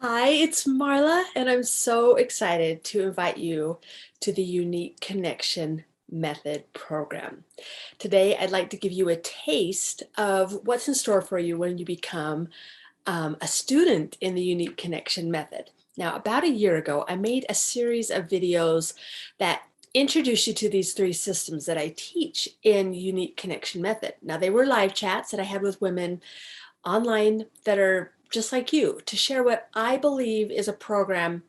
Hi, it's Marla, and I'm so excited to invite you to the Unique Connection Method program. Today, I'd like to give you a taste of what's in store for you when you become a student in the Unique Connection Method. Now, about a year ago, I made a series of videos that introduce you to these three systems that I teach in Unique Connection Method. Now, they were live chats that I had with women online that are just like you to share what I believe is a program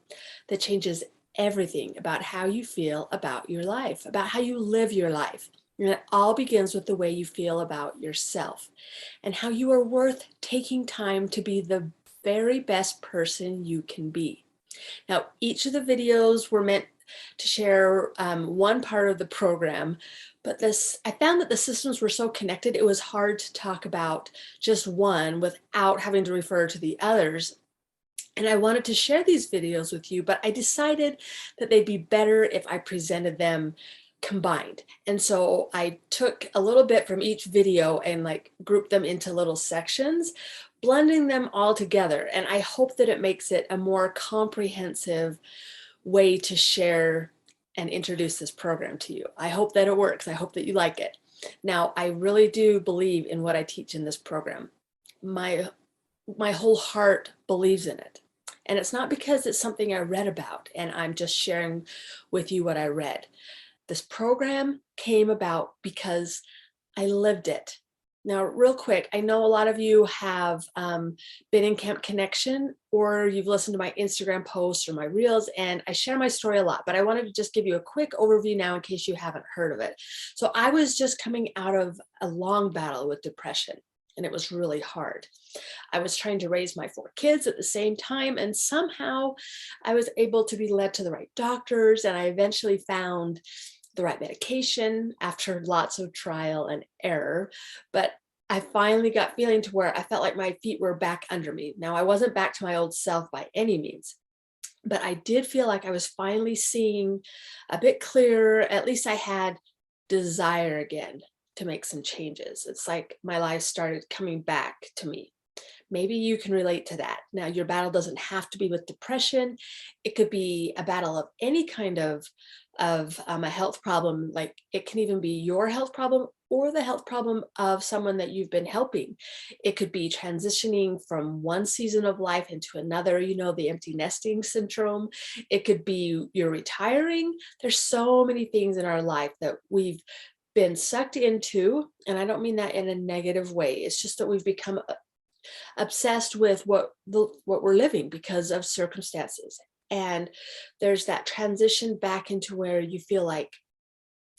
that changes everything about how you feel about your life, about how you live your life. And it all begins with the way you feel about yourself and how you are worth taking time to be the very best person you can be. Now, each of the videos were meant to share one part of the program, but I found that the systems were so connected, it was hard to talk about just one without having to refer to the others. And I wanted to share these videos with you, but I decided that they'd be better if I presented them combined. And so I took a little bit from each video and grouped them into little sections, blending them all together. And I hope that it makes it a more comprehensive way to share and introduce this program to you. I hope that it works. I hope that you like it. Now, I really do believe in what I teach in this program. My whole heart believes in it. And it's not because it's something I read about and I'm just sharing with you what I read. This program came about because I lived it. Now, real quick, I know a lot of you have been in Camp Connection or you've listened to my Instagram posts or my reels, and I share my story a lot, but I wanted to just give you a quick overview now in case you haven't heard of it. So I was just coming out of a long battle with depression, and it was really hard. I was trying to raise my 4 kids at the same time, and somehow I was able to be led to the right doctors, and I eventually found the right medication after lots of trial and error. But I finally got feeling to where I felt like my feet were back under me. Now, I wasn't back to my old self by any means, but I did feel like I was finally seeing a bit clearer. At least I had desire again to make some changes. It's like my life started coming back to me. Maybe you can relate to that. Now, your battle doesn't have to be with depression. It could be a battle of any kind of a health problem. Like, it can even be your health problem or the health problem of someone that you've been helping. It could be transitioning from one season of life into another, the empty nesting syndrome. It could be you're retiring. There's so many things in our life that we've been sucked into, and I don't mean that in a negative way. It's just that we've become obsessed with what we're living because of circumstances. And there's that transition back into where you feel like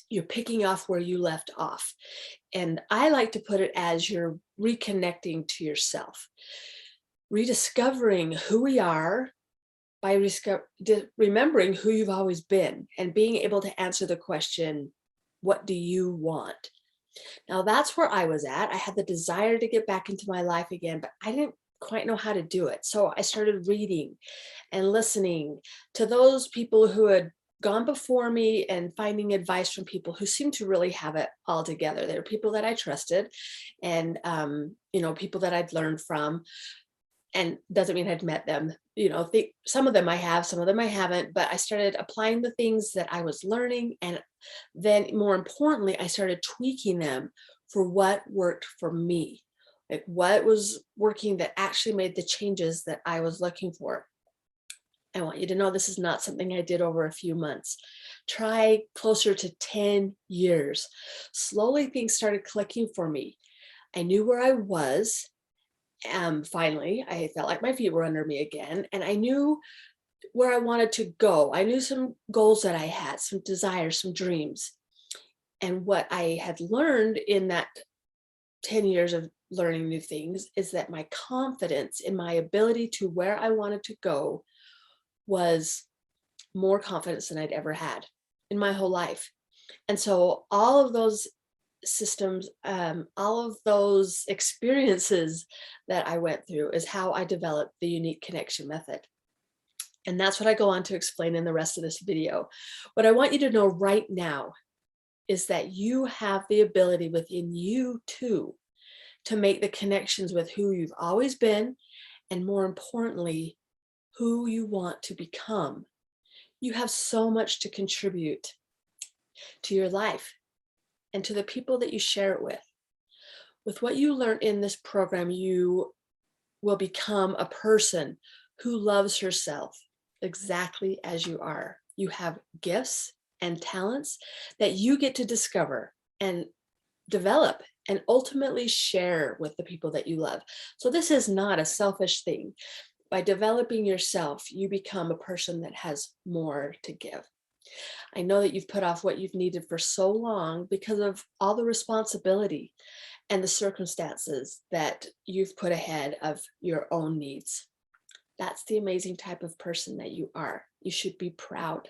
you're picking off where you left off. And I like to put it as you're reconnecting to yourself, rediscovering who we are by remembering who you've always been and being able to answer the question, what do you want? Now, that's where I was at. I had the desire to get back into my life again, but I didn't quite know how to do it. So I started reading and listening to those people who had gone before me and finding advice from people who seemed to really have it all together. They were people that I trusted and, people that I'd learned from, and doesn't mean I'd met them. Some of them I have, some of them I haven't, but I started applying the things that I was learning. And then more importantly, I started tweaking them for what worked for me, like what was working that actually made the changes that I was looking for. I want you to know this is not something I did over a few months. Try closer to 10 years. Slowly things started clicking for me. I knew where I was. Finally, I felt like my feet were under me again, and I knew where I wanted to go. I knew some goals that I had, some desires, some dreams. And what I had learned in that 10 years of learning new things is that my confidence in my ability to where I wanted to go was more confidence than I'd ever had in my whole life. And so all of those systems, all of those experiences that I went through is how I developed the Unique Connection method. And that's what I go on to explain in the rest of this video. What I want you to know right now is that you have the ability within you too to make the connections with who you've always been, and more importantly, who you want to become. You have so much to contribute to your life and to the people that you share it with. With what you learn in this program, you will become a person who loves herself exactly as you are. You have gifts and talents that you get to discover and develop and ultimately share with the people that you love. So this is not a selfish thing. By developing yourself, you become a person that has more to give. I know that you've put off what you've needed for so long because of all the responsibility and the circumstances that you've put ahead of your own needs. That's the amazing type of person that you are. You should be proud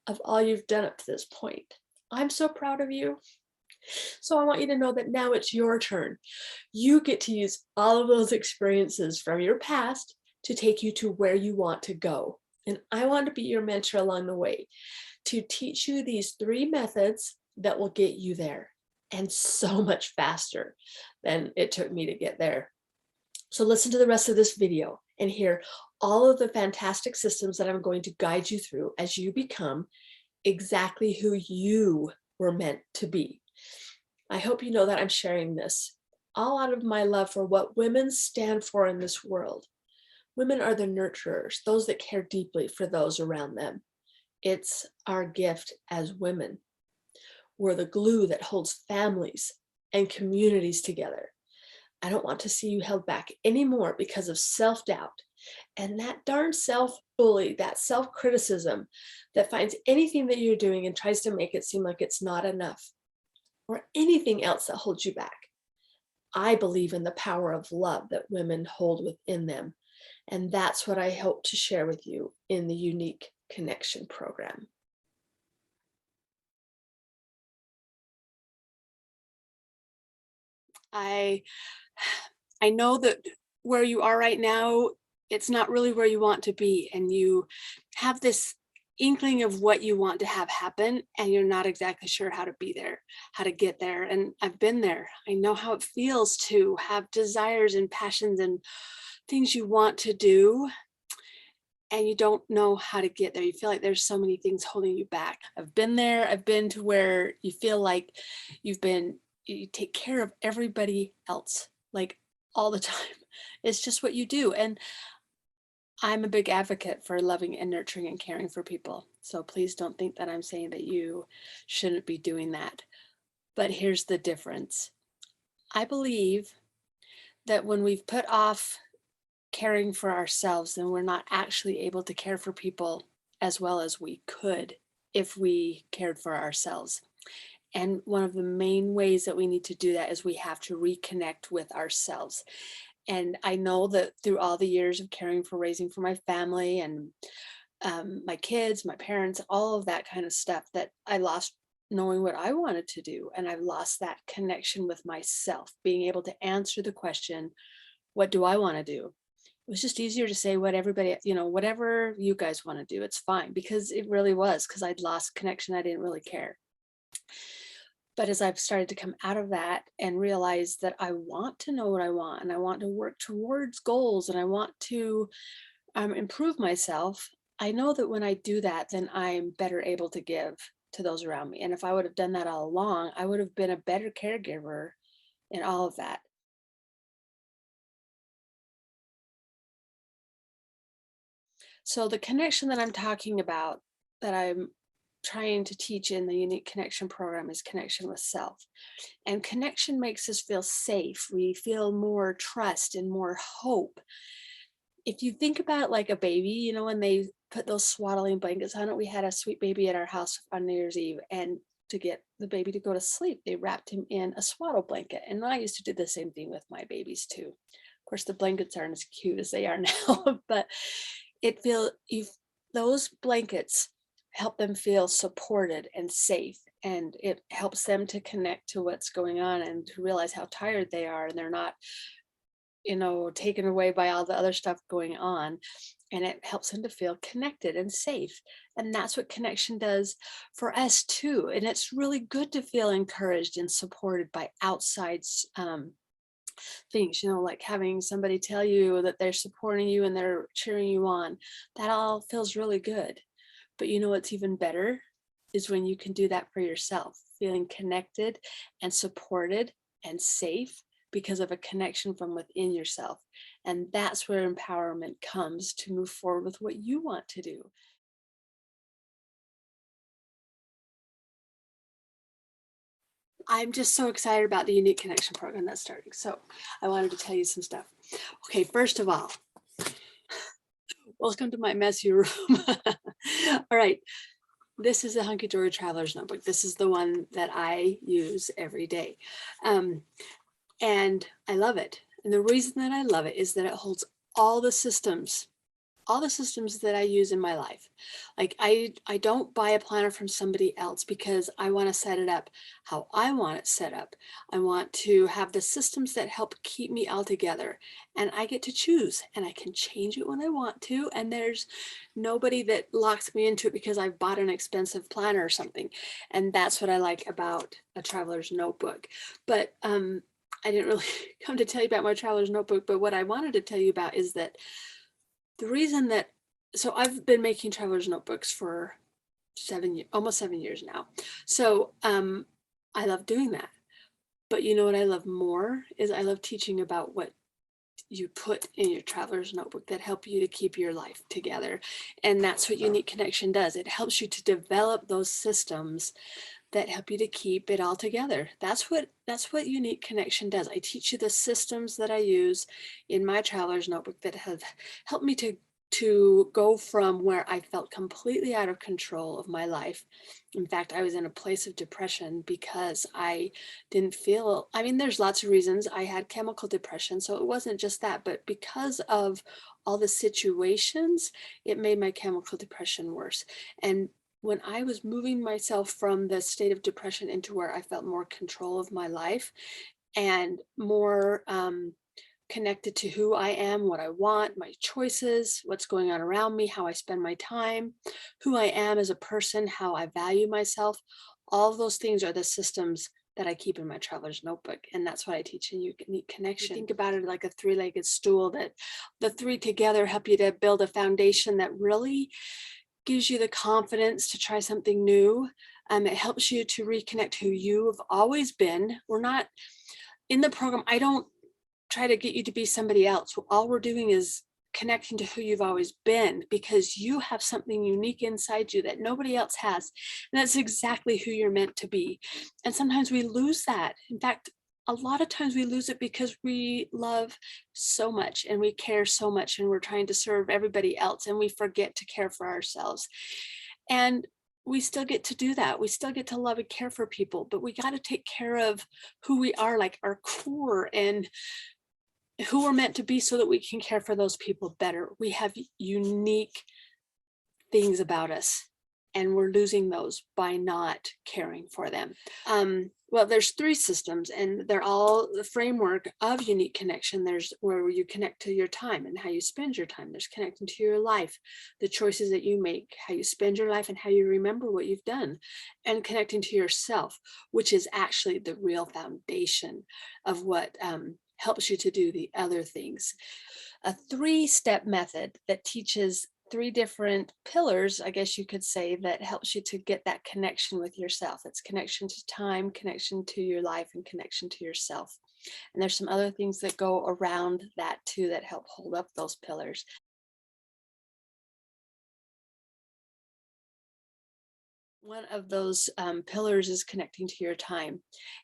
of all you've done up to this point. I'm so proud of you. So I want you to know that now it's your turn. You get to use all of those experiences from your past to take you to where you want to go. And I want to be your mentor along the way to teach you these 3 methods that will get you there, and so much faster than it took me to get there. So listen to the rest of this video and hear all of the fantastic systems that I'm going to guide you through as you become exactly who you were meant to be. I hope you know that I'm sharing this all out of my love for what women stand for in this world. Women are the nurturers, those that care deeply for those around them. It's our gift as women. We're the glue that holds families and communities together. I don't want to see you held back anymore because of self-doubt and that darn self-bully, that self-criticism that finds anything that you're doing and tries to make it seem like it's not enough, or anything else that holds you back. I believe in the power of love that women hold within them, and that's what I hope to share with you in the Unique Connection program. I know that where you are right now, it's not really where you want to be, and you have this inkling of what you want to have happen, and you're not exactly sure how to be there, how to get there. And I've been there. I know how it feels to have desires and passions and things you want to do, and you don't know how to get there. You feel like there's so many things holding you back. I've been there. I've been to where you feel like you take care of everybody else, like all the time. It's just what you do. And I'm a big advocate for loving and nurturing and caring for people. So please don't think that I'm saying that you shouldn't be doing that. But here's the difference. I believe that when we've put off caring for ourselves, then we're not actually able to care for people as well as we could if we cared for ourselves. And one of the main ways that we need to do that is we have to reconnect with ourselves. And I know that through all the years of caring for raising for my family and my kids, my parents, all of that kind of stuff, that I lost knowing what I wanted to do. And I've lost that connection with myself, being able to answer the question, what do I want to do? It was just easier to say what everybody, whatever you guys want to do, it's fine, because it really was, because I'd lost connection. I didn't really care. But as I've started to come out of that and realize that I want to know what I want, and I want to work towards goals, and I want to improve myself, I know that when I do that, then I'm better able to give to those around me. And if I would have done that all along, I would have been a better caregiver in all of that. So the connection that I'm talking about, that I'm trying to teach in the Unique Connection program, is connection with self. And connection makes us feel safe. We feel more trust and more hope. If you think about it like a baby, when they put those swaddling blankets on it, we had a sweet baby at our house on New Year's Eve, and to get the baby to go to sleep, they wrapped him in a swaddle blanket. And I used to do the same thing with my babies too. Of course, the blankets aren't as cute as they are now, but those blankets help them feel supported and safe, and it helps them to connect to what's going on and to realize how tired they are, and they're not taken away by all the other stuff going on. And it helps them to feel connected and safe. And that's what connection does for us too. And it's really good to feel encouraged and supported by outside things, like having somebody tell you that they're supporting you and they're cheering you on. That all feels really good. But you know what's even better is when you can do that for yourself, feeling connected and supported and safe because of a connection from within yourself. And that's where empowerment comes to move forward with what you want to do. I'm just so excited about the Unique Connection program that's starting. So I wanted to tell you some stuff. Okay, first of all, welcome to my messy room. All right, this is the Hunky Dory Traveler's Notebook. This is the one that I use every day. And I love it. And the reason that I love it is that it holds all the systems that I use in my life. Like I don't buy a planner from somebody else because I want to set it up how I want it set up. I want to have the systems that help keep me all together, and I get to choose, and I can change it when I want to. And there's nobody that locks me into it because I've bought an expensive planner or something. And that's what I like about a traveler's notebook. But I didn't really come to tell you about my traveler's notebook, but what I wanted to tell you about is that the reason that, so I've been making traveler's notebooks for almost 7 years now. So I love doing that. But you know what I love more is I love teaching about what you put in your traveler's notebook that help you to keep your life together. And that's what Unique Connection does. It helps you to develop those systems that help you to keep it all together. That's what Unique Connection does. I teach you the systems that I use in my traveler's notebook that have helped me to go from where I felt completely out of control of my life. In fact, I was in a place of depression because I didn't feel, I mean, there's lots of reasons. I had chemical depression, so it wasn't just that, but because of all the situations, it made my chemical depression worse. And when I was moving myself from the state of depression into where I felt more control of my life and more connected to who I am, what I want, my choices, what's going on around me, how I spend my time, who I am as a person, how I value myself, all of those things are the systems that I keep in my traveler's notebook. And that's what I teach in Unique Connection. Think about it like a three-legged stool, that the three together help you to build a foundation that really gives you the confidence to try something new. It helps you to reconnect who you've always been. We're not in the program. I don't try to get you to be somebody else. All we're doing is connecting to who you've always been, because you have something unique inside you that nobody else has. And that's exactly who you're meant to be. And sometimes we lose that. In fact, a lot of times we lose it because we love so much and we care so much and we're trying to serve everybody else and we forget to care for ourselves. And we still get to do that. We still get to love and care for people, but we got to take care of who we are, like our core and who we're meant to be, so that we can care for those people better. We have unique things about us and we're losing those by not caring for them. Well, there's three systems and they're all the framework of Unique Connection. There's where you connect to your time and how you spend your time. There's connecting to your life, the choices that you make, how you spend your life and how you remember what you've done, and connecting to yourself, which is actually the real foundation of what helps you to do the other things. A three-step method that teaches three different pillars, I guess you could say, that helps you to get that connection with yourself. It's connection to time, connection to your life, and connection to yourself. And there's some other things that go around that too that help hold up those pillars. One of those pillars is connecting to your time.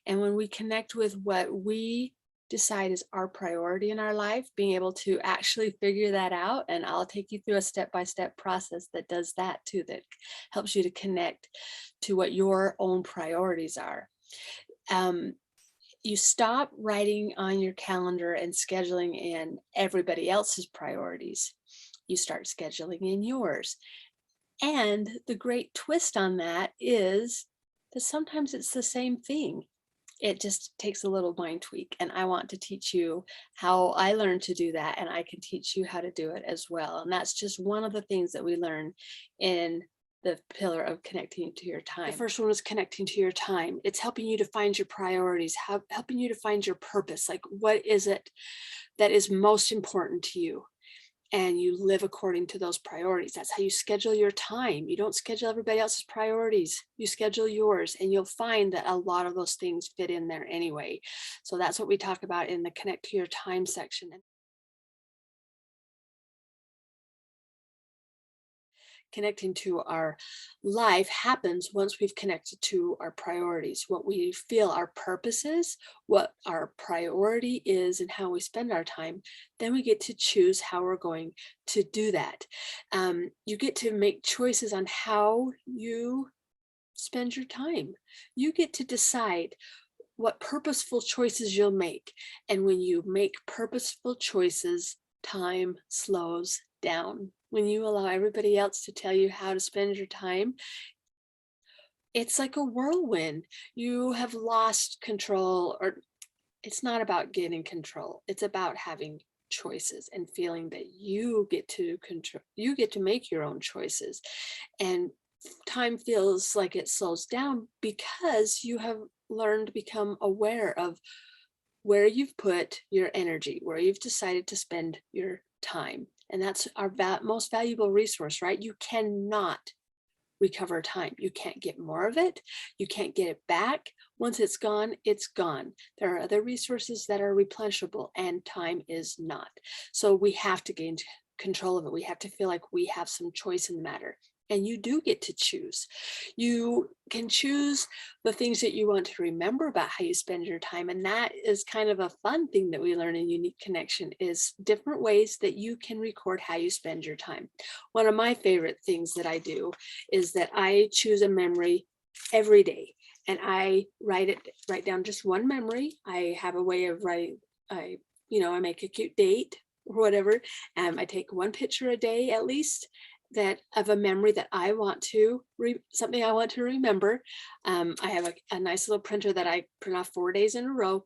And when we connect with what we decide is our priority in our life, being able to actually figure that out, and I'll take you through a step-by-step process that does that too, that helps you to connect to what your own priorities are. You stop writing on your calendar and scheduling in everybody else's priorities. You start scheduling in yours. And the great twist on that is that sometimes it's the same thing. It just takes a little mind tweak. And I want to teach you how I learned to do that. And I can teach you how to do it as well. And that's just one of the things that we learn in the pillar of connecting to your time. The first one was connecting to your time. It's helping you to find your priorities, helping you to find your purpose. Like, what is it that is most important to you? And you live according to those priorities. That's how you schedule your time. You don't schedule everybody else's priorities. You schedule yours, and you'll find that a lot of those things fit in there anyway. So that's what we talk about in the connect to your time section. Connecting to our life happens once we've connected to our priorities, what we feel our purpose is, what our priority is, and how we spend our time. Then we get to choose how we're going to do that. You get to make choices on how you spend your time. You get to decide what purposeful choices you'll make. And when you make purposeful choices, time slows down. When you allow everybody else to tell you how to spend your time, it's like a whirlwind. You have lost control, or it's not about getting control. It's about having choices and feeling that you get to control, you get to make your own choices. And time feels like it slows down because you have learned to become aware of where you've put your energy, where you've decided to spend your time. And that's our most valuable resource, right? You cannot recover time. You can't get more of it. You can't get it back. Once it's gone, it's gone. There are other resources that are replenishable, and time is not. So we have to gain control of it. We have to feel like we have some choice in the matter. And you do get to choose. You can choose the things that you want to remember about how you spend your time. And that is kind of a fun thing that we learn in Unique Connection, is different ways that you can record how you spend your time. One of my favorite things that I do is that I choose a memory every day, and I write down just one memory. I have a way of writing, I make a cute date or whatever. I take one picture a day at least, that of a memory that I want to something I want to remember. I have a nice little printer that I print off 4 days in a row.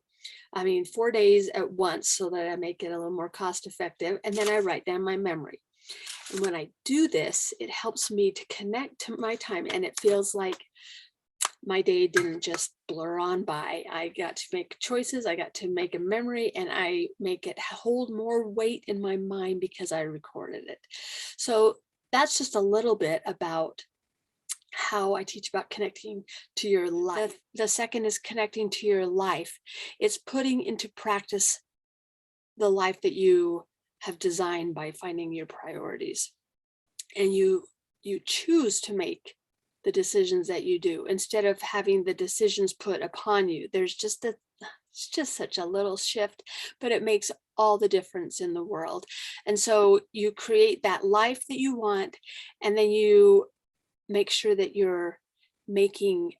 4 days at once, so that I make it a little more cost effective. And then I write down my memory. And when I do this, it helps me to connect to my time, and it feels like my day didn't just blur on by. I got to make choices, I got to make a memory, and I make it hold more weight in my mind because I recorded it. So that's just a little bit about how I teach about connecting to your life. The second is connecting to your life. It's putting into practice the life that you have designed by finding your priorities. And you choose to make the decisions that you do instead of having the decisions put upon you. There's just it's just such a little shift, but it makes all the difference in the world. And so you create that life that you want, and then you make sure that you're making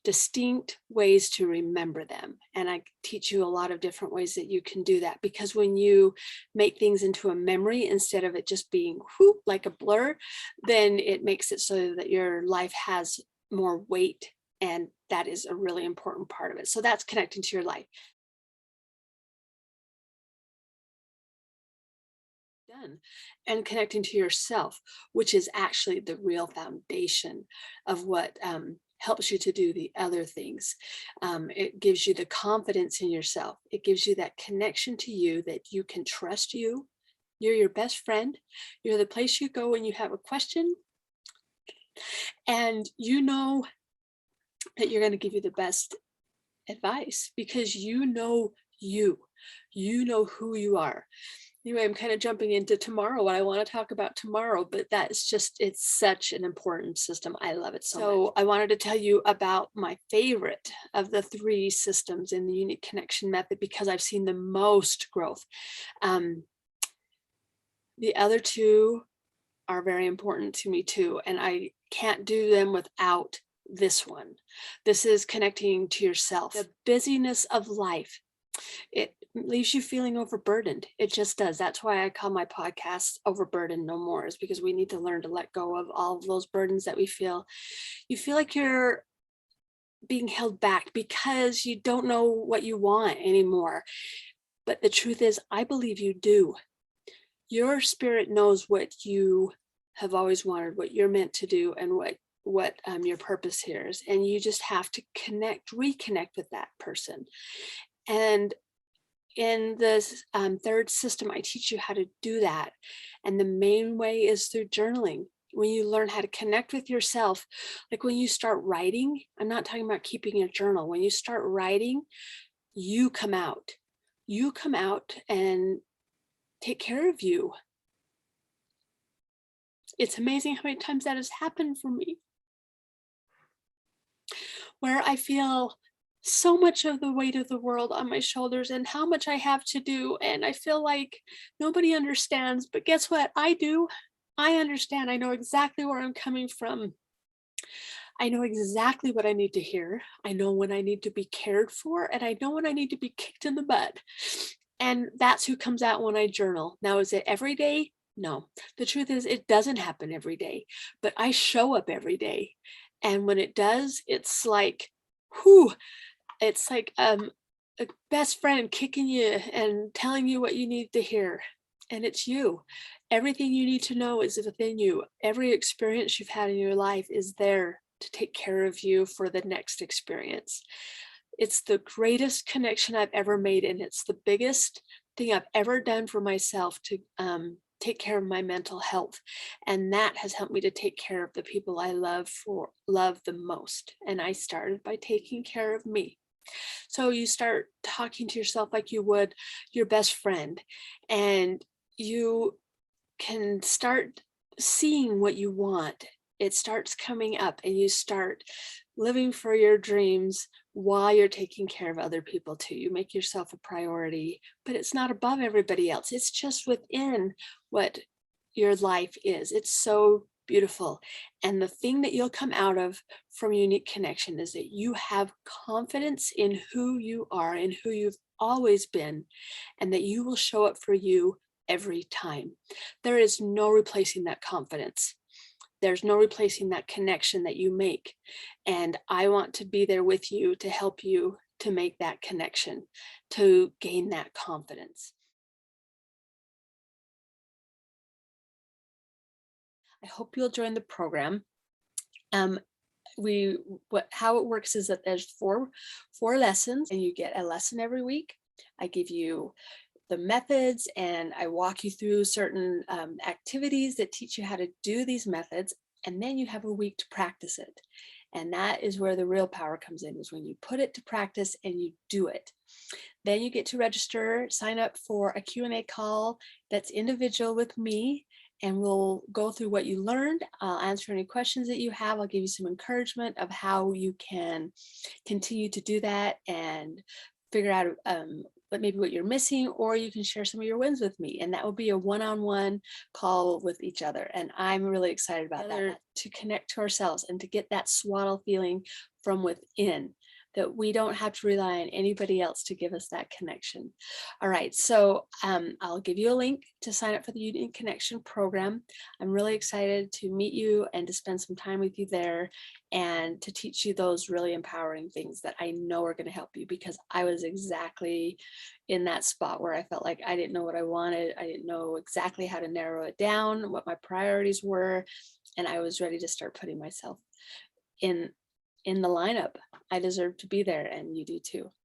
distinct ways to remember them. And I teach you a lot of different ways that you can do that, because when you make things into a memory instead of it just being whoop, like a blur, then it makes it so that your life has more weight. And that is a really important part of it. So that's connecting to your life. Done. And connecting to yourself, which is actually the real foundation of what helps you to do the other things. It gives you the confidence in yourself. It gives you that connection to you, that you can trust you. You're your best friend. You're the place you go when you have a question. And you know that you're going to give you the best advice, because you know who you are. Anyway, I'm kind of jumping into tomorrow, what I want to talk about tomorrow, but that's just, it's such an important system. I love it so much. I wanted to tell you about my favorite of the 3 systems in the Unique Connection method, because I've seen the most growth. The other 2 are very important to me too, and I can't do them without this one. This is connecting to yourself. The busyness of life, it leaves you feeling overburdened. It just does. That's why I call my podcast Overburdened No More, is because we need to learn to let go of all of those burdens that we feel. You feel like you're being held back because you don't know what you want anymore. But the truth is, I believe you do. Your spirit knows what you have always wanted, what you're meant to do, and what your purpose here is. And you just have to reconnect with that person. And in this third system, I teach you how to do that. And the main way is through journaling. When you learn how to connect with yourself, like when you start writing, I'm not talking about keeping a journal. When you start writing, you come out. You come out and take care of you. It's amazing how many times that has happened for me, where I feel so much of the weight of the world on my shoulders and how much I have to do. And I feel like nobody understands, but guess what? I do. I understand. I know exactly where I'm coming from. I know exactly what I need to hear. I know when I need to be cared for, and I know when I need to be kicked in the butt. And that's who comes out when I journal. Now, is it every day? No. The truth is, it doesn't happen every day, but I show up every day. And when it does, it's like, whew, it's like a best friend kicking you and telling you what you need to hear. And it's you. Everything you need to know is within you. Every experience you've had in your life is there to take care of you for the next experience. It's the greatest connection I've ever made, and it's the biggest thing I've ever done for myself to take care of my mental health. And that has helped me to take care of the people I love the most. And I started by taking care of me. So you start talking to yourself like you would your best friend, and you can start seeing what you want. It starts coming up, and you start living for your dreams while you're taking care of other people too. You make yourself a priority, but it's not above everybody else. It's just within what your life is. It's so beautiful. And the thing that you'll come out of from Unique Connection is that you have confidence in who you are and who you've always been, and that you will show up for you every time. There is no replacing that confidence. There's no replacing that connection that you make. And I want to be there with you to help you to make that connection, to gain that confidence. I hope you'll join the program. Um, how it works is that there's four lessons, and you get a lesson every week. I give you the methods, and I walk you through certain activities that teach you how to do these methods, and then you have a week to practice it. And that is where the real power comes in, is when you put it to practice and you do it. Then you get to register, sign up for a Q&A call that's individual with me, and we'll go through what you learned. I'll answer any questions that you have. I'll give you some encouragement of how you can continue to do that and figure out maybe what you're missing, or you can share some of your wins with me. And that will be a one-on-one call with each other. And I'm really excited about that, to connect to ourselves and to get that swaddle feeling from within, that we don't have to rely on anybody else to give us that connection. All right, so I'll give you a link to sign up for the Unique Connection program. I'm really excited to meet you and to spend some time with you there, and to teach you those really empowering things that I know are going to help you, because I was exactly in that spot where I felt like I didn't know what I wanted. I didn't know exactly how to narrow it down, what my priorities were, and I was ready to start putting myself in the lineup. I deserve to be there, and you do too.